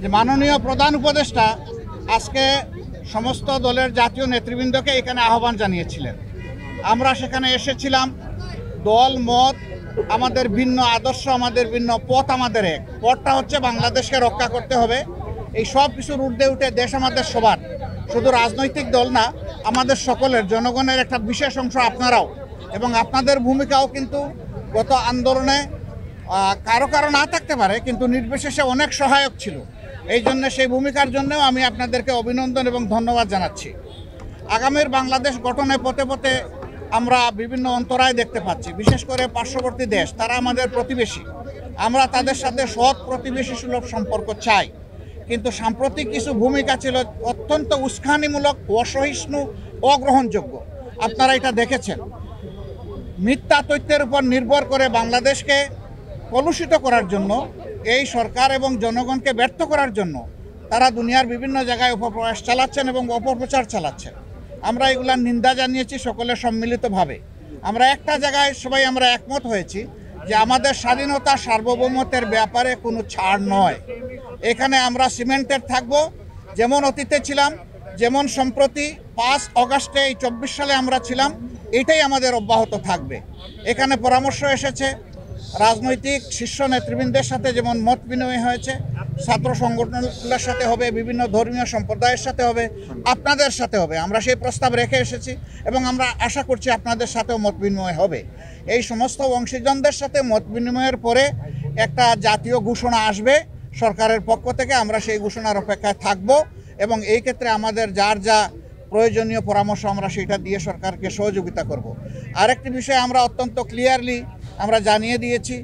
যে মাননীয় প্রধান উপদেষ্টা আজকে সমস্ত দলের জাতীয় নেতৃবৃন্দকে এখানে আহ্বান জানিয়েছিলেন। আমরা সেখানে এসেছিলাম। দল মত আমাদের ভিন্ন, আদর্শ আমাদের ভিন্ন, পথ আমাদের এক। পথটা হচ্ছে বাংলাদেশকে রক্ষা করতে হবে। এই সব কিছুর ঊর্ধ্বে উঠে দেশ আমাদের সবার, শুধু রাজনৈতিক দল না, আমাদের সকলের, জনগণের একটা বিশেষ অংশ আপনারাও, এবং আপনাদের ভূমিকাও কিন্তু গত আন্দোলনে কারো কারো না থাকতে পারে, কিন্তু নির্বিশেষে অনেক সহায়ক ছিল। এই জন্য সেই ভূমিকার জন্যও আমি আপনাদেরকে অভিনন্দন এবং ধন্যবাদ জানাচ্ছি। আগামীর বাংলাদেশ গঠনে পথে পথে আমরা বিভিন্ন অন্তরায় দেখতে পাচ্ছি, বিশেষ করে পার্শ্ববর্তী দেশ, তারা আমাদের প্রতিবেশী। আমরা তাদের সাথে সৎ প্রতিবেশী সুলভ সম্পর্ক চাই, কিন্তু সাম্প্রতিক কিছু ভূমিকা ছিল অত্যন্ত উস্কানিমূলক, অসহিষ্ণু, অগ্রহণযোগ্য। আপনারা এটা দেখেছেন। মিথ্যা তথ্যের উপর নির্ভর করে বাংলাদেশকে কলুষিত করার জন্য, এই সরকার এবং জনগণকে ব্যর্থ করার জন্য তারা দুনিয়ার বিভিন্ন জায়গায় অপপ্রয়াস চালাচ্ছেন এবং অপপ্রচার চালাচ্ছেন। আমরা এগুলার নিন্দা জানিয়েছি সকলে সম্মিলিতভাবে। আমরা একটা জায়গায় সবাই আমরা একমত হয়েছি যে আমাদের স্বাধীনতা সার্বভৌমত্বের ব্যাপারে কোনো ছাড় নয়। এখানে আমরা সিমেন্টেড থাকব, যেমন অতীতে ছিলাম, যেমন সম্প্রতি 5 অগাস্টে এই 24 সালে আমরা ছিলাম, এটাই আমাদের অব্যাহত থাকবে। এখানে পরামর্শ এসেছে রাজনৈতিক শীর্ষ নেতৃবৃন্দের সাথে, যেমন মত বিনিময় হয়েছে, ছাত্র সংগঠনগুলোর সাথে হবে, বিভিন্ন ধর্মীয় সম্প্রদায়ের সাথে হবে, আপনাদের সাথে হবে। আমরা সেই প্রস্তাব রেখে এসেছি এবং আমরা আশা করছি আপনাদের সাথেও মত বিনিময় হবে। এই সমস্ত অংশীজনদের সাথে মত বিনিময়ের পরে একটা জাতীয় ঘোষণা আসবে সরকারের পক্ষ থেকে। আমরা সেই ঘোষণার অপেক্ষায় থাকব এবং এই ক্ষেত্রে আমাদের যার যা প্রয়োজনীয় পরামর্শ আমরা সেটা দিয়ে সরকারকে সহযোগিতা করব। আরেকটি বিষয় আমরা অত্যন্ত ক্লিয়ারলি আমরা জানিয়ে দিয়েছি,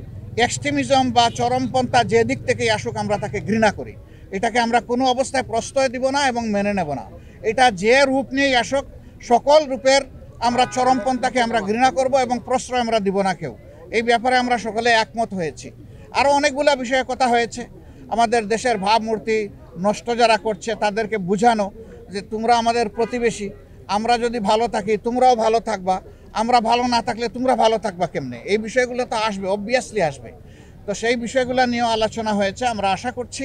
এক্সট্রিমিজম বা চরমপন্থা যে দিক থেকেই আসুক আমরা তাকে ঘৃণা করি। এটাকে আমরা কোনো অবস্থায় প্রশ্রয় দিব না এবং মেনে নেব না। এটা যে রূপ নিয়েই আসুক, সকল রূপের আমরা চরমপন্থাকে আমরা ঘৃণা করব এবং প্রশ্রয় আমরা দিব না কেউ। এই ব্যাপারে আমরা সকলে একমত হয়েছি। আরও অনেকগুলো বিষয়ে কথা হয়েছে। আমাদের দেশের ভাবমূর্তি নষ্ট যারা করছে তাদেরকে বোঝানো যে তোমরা আমাদের প্রতিবেশী, আমরা যদি ভালো থাকি তোমরাও ভালো থাকবা, আমরা ভালো না থাকলে তোমরা ভালো থাকবা কেমনে। এই বিষয়গুলো তো আসবে, অবভিয়াসলি আসবে। তো সেই বিষয়গুলো নিয়েও আলোচনা হয়েছে। আমরা আশা করছি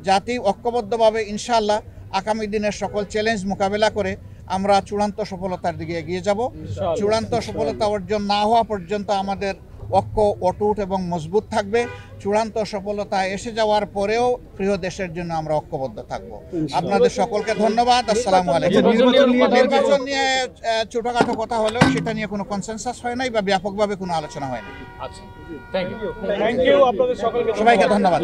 জাতি ঐক্যবদ্ধভাবে ইনশাআল্লাহ আগামী দিনের সকল চ্যালেঞ্জ মোকাবেলা করে আমরা চূড়ান্ত সফলতার দিকে এগিয়ে যাব। চূড়ান্ত সফলতা অর্জন না হওয়া পর্যন্ত আমাদের ঐক্য অটুট এবং মজবুত থাকবে। চূড়ান্ত সফলতা এসে যাওয়ার পরেও প্রিয় দেশের জন্য আমরা ঐক্যবদ্ধ থাকব। আপনাদের সকলকে ধন্যবাদ। আসসালামু আলাইকুম। নির্বাচন নিয়ে ছোটখাটো কথা হলেও সেটা নিয়ে কোনো কনসেনসাস হয় নাই বা ব্যাপকভাবে কোনো আলোচনা হয় না। আচ্ছা, থ্যাংক ইউ। আপনাদের সকলকে সবাইকে ধন্যবাদ।